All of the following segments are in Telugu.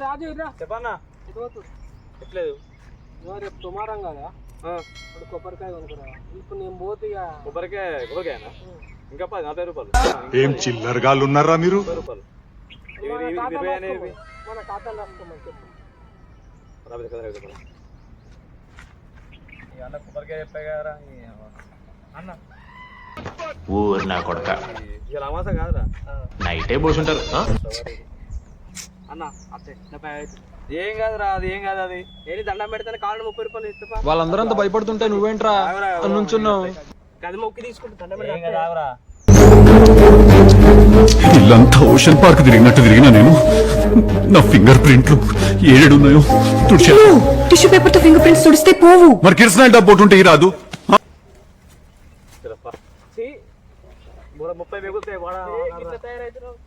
రాజు ఇరా చెప్పన్నా ఎట్లేదు రేపు తుమారం కదా ఇప్పుడు కొబ్బరికాయ కొనుక్కురా ఇప్పుడు నేను పోతే కొబ్బరికాయనా ఇంకా 40 రూపాయలు ఏం చిల్లరగాళ్ళు ఉన్నారా మీరు? 30 రూపాయలు మన ఖాతాలు రాసుకోమని చెప్పు అన్న కొబ్బరికాయ చెప్పాయి కదరా అన్న ఊరు నా కొడక ఇలా అమాసం కాదురా నైటే పోసుంటారు. అన్న అట్టే ఏం కాదురా అది ఏం కాదు అది ఏది దండం పెడితే కాళ్ళు 30 రూపాయలు ఇస్తా వాళ్ళందరూ అంత భయపడుతుంటే నువ్వేంట్రా నుంచున్నావు? గది మొక్కి తీసుకుంటే దండం ఏం పెడితే కాదు ఆగురా ఇల్లంతా ఓషన్ పార్క్ తిరిగినట్టు తిరిగినా నేను. నా ఫింగర్ ప్రింట్లు ఏడున్నాయో తుడిచా. టిష్యూ పేపర్ తో ఫింగర్ ప్రింట్స్ తుడిస్తే పోవు. మరి కిరసనాయిల్ డబ్బు ఉంటే రాదు. 30 మిగులుతాయి ఇట్లా తయారైతున్నావు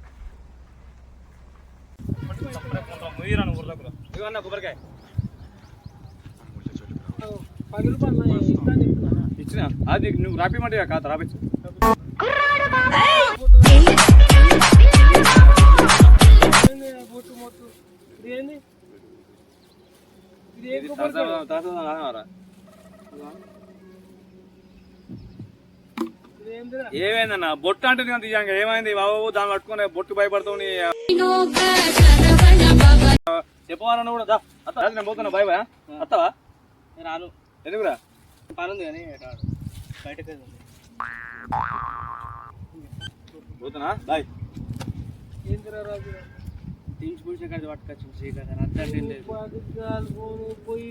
కొబ్బరికాయ 10 రూపాయలు ఇస్తాను ఇచ్చిన అది నువ్వు రాపిమంటే కాదు రాపించు బొట్టు మొట్టు ఇదేంది ఇది ఏం ఏమైందన్న బొట్టు అంటే తీయంగా ఏమైంది బాబు దాన్ని పట్టుకుని బొట్టు భయపడతావు చెప్పవాలన్నా కూడా నేను పోతున్నా బాయ్ బాయ్ అత్తవా రాను ఎందుకురా పని ఉంది కానీ బయటకు పోతున్నా బాయ్ ఏందిరా రాజు దించి పూసిన కాడ పట్టుకొచ్చు శ్రీకాంత్ అర్థం లేదు పోయి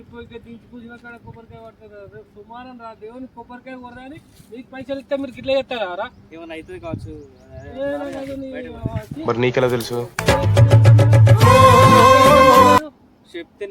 దించి పూసిన కాడ కొబ్బరికాయ పట్టుకుంటారు రేపు సుమారం రా దేవుని కొబ్బరికాయ కొరదా అని మీకు పైసలు ఇస్తే మీరు గిట్లా చేస్తారా ఏమన్నా అవుతుంది కావచ్చు మరి నీకెలా తెలుసు? చెప్తే